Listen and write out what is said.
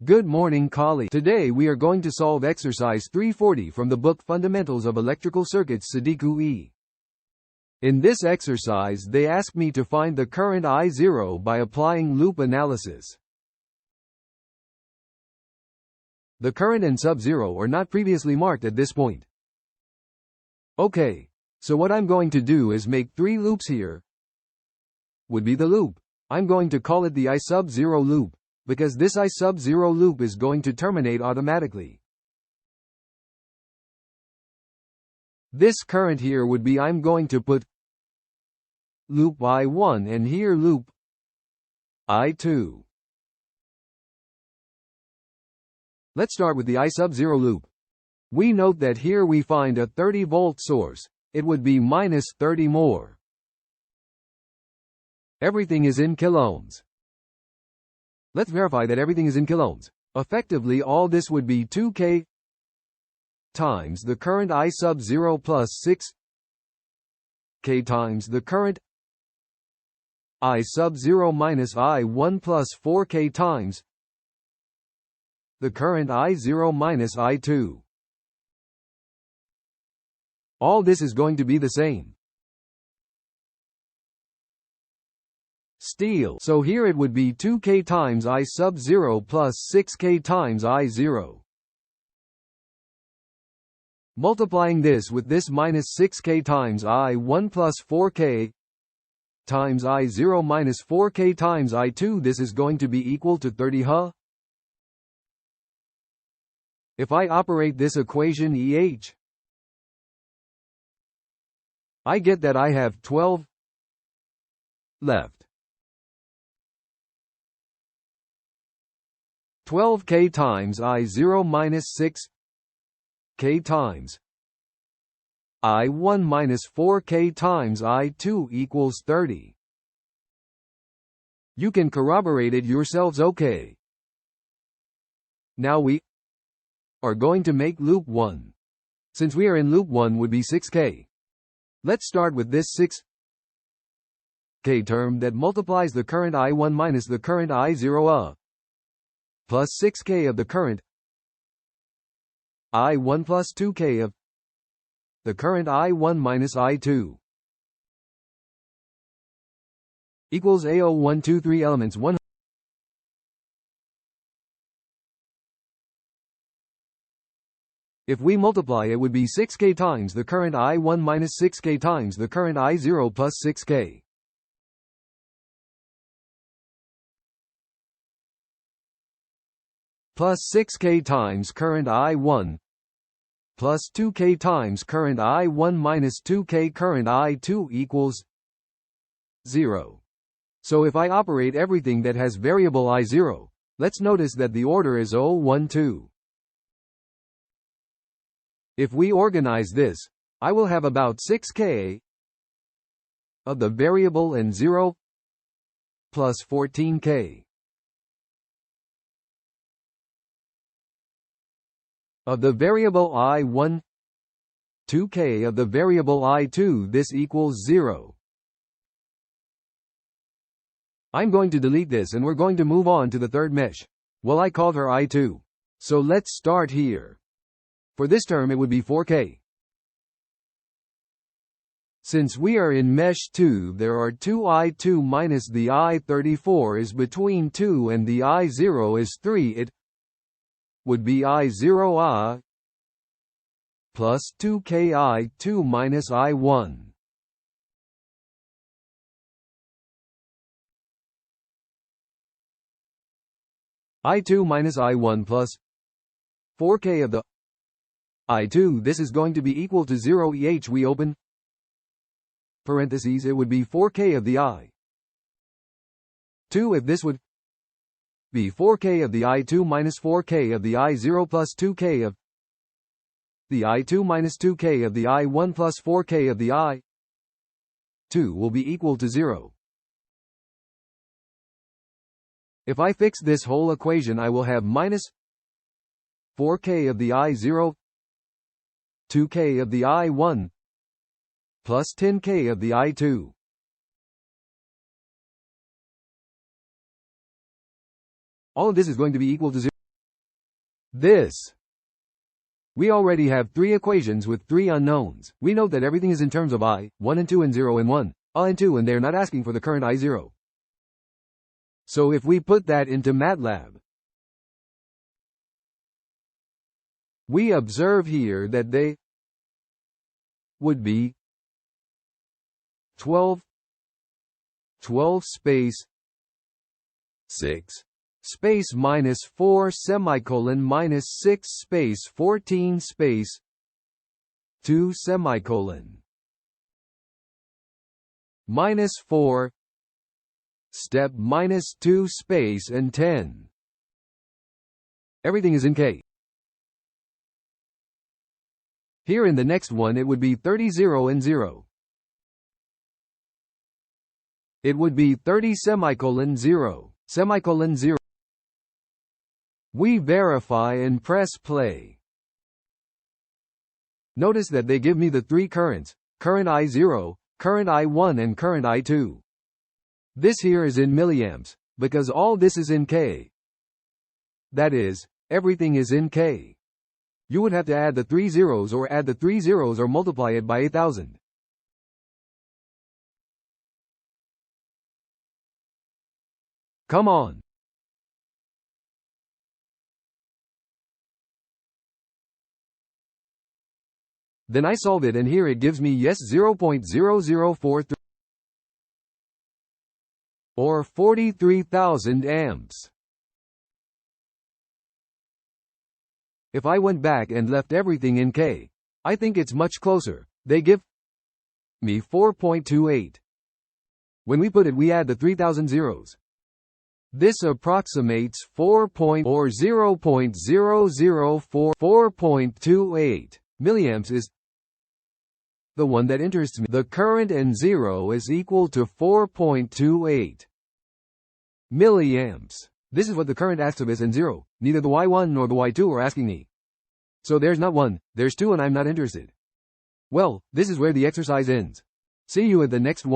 Good morning, colleagues. Today we are going to solve exercise 340 from the book Fundamentals of Electrical Circuits Sadiku E. In this exercise they ask me to find the current I0 by applying loop analysis. The current and sub-zero are not previously marked at this point. Okay, so what I'm going to do is make 3 loops here. Would be the loop. I'm going to call it the I sub-zero loop, because this I sub-zero loop is going to terminate automatically. This current here would be I'm going to put loop I1 and here loop I2. Let's start with the I sub-zero loop. We note that here we find a 30-volt source. It would be minus 30 more. Everything is in kiloohms. Let's verify that everything is in kiloohms. Effectively, all this would be 2K times the current I sub-zero plus 6K times the current I sub-zero minus I1 plus 4K times the current I0 minus I2. All this is going to be the same. Still, so here it would be 2K times I sub-zero plus 6K times I0. Multiplying this with this minus 6K times I1 plus 4K times I0 minus 4K times I2, this is going to be equal to 30. If I operate this equation EH, I get that I have 12 left. 12K times I0 minus 6K times I1 minus 4K times I2 equals 30. You can corroborate it yourselves. Okay. Now we are going to make loop 1. Since we are in loop 1 would be 6K. Let's start with this 6K term that multiplies the current I1 minus the current I0 plus 6K of the current I1 plus 2K of the current I1 minus I2 equals A0123 elements 1. If we multiply it would be 6K times the current I1 minus 6K times the current I0 plus 6K. Plus 6K times current I1 plus 2K times current I1 minus 2K current I2 equals 0. So if I operate everything that has variable I0, let's notice that the order is 0, 1, 2. If we organize this, I will have about 6K of the variable and 0 plus 14K of the variable I1, 2K of the variable I2, this equals 0. I'm going to delete this and we're going to move on to the third mesh. Well, I called her I2. So let's start here. For this term it would be 4K. Since we are in mesh 2, there are 2 I2 minus the I34 is between 2 and the I0 is 3. It would be I0 plus 2K I2 minus I1. I2 minus I1 plus 4K of the I2, this is going to be equal to 0. We open parentheses, it would be 4K of the I2 if this would be 4K of the I2 minus 4K of the I0 plus 2K of the I2 minus 2K of the I1 plus 4K of the I2 will be equal to 0. If I fix this whole equation I will have minus 4K of the I0, 2K of the I1, plus 10K of the I2. All of this is going to be equal to 0. this. We already have 3 equations with 3 unknowns. We note that everything is in terms of I, 1 and 2 and 0 and 1, and 2, and they're not asking for the current I0. So if we put that into MATLAB, we observe here that they would be 12 space 6 space minus 4 semicolon minus 6 space 14 space 2 semicolon minus 4 step minus 2 space and 10. Everything is in K. Here in the next one it would be 30 0 and 0. It would be 30 semicolon 0 semicolon 0. We verify and press play. Notice that they give me the 3 currents, current I0, current I1 and current I2. This here is in milliamps, because all this is in K. That is, everything is in K. You would have to add the 3 zeros or add the 3 zeros or multiply it by 8,000. Come on. Then I solve it and here it gives me yes 0.0043 or 43,000 amps. If I went back and left everything in K, I think it's much closer. They give me 4.28. When we put it, we add the 3,000 zeros. This approximates 4 or 0.0044.28 milliamps is the one that interests me. The current and 0 is equal to 4.28 milliamps. This is what the current asks of us and 0. Neither the Y1 nor the Y2 are asking me. So there's not 1, there's 2 and I'm not interested. Well, this is where the exercise ends. See you at the next one.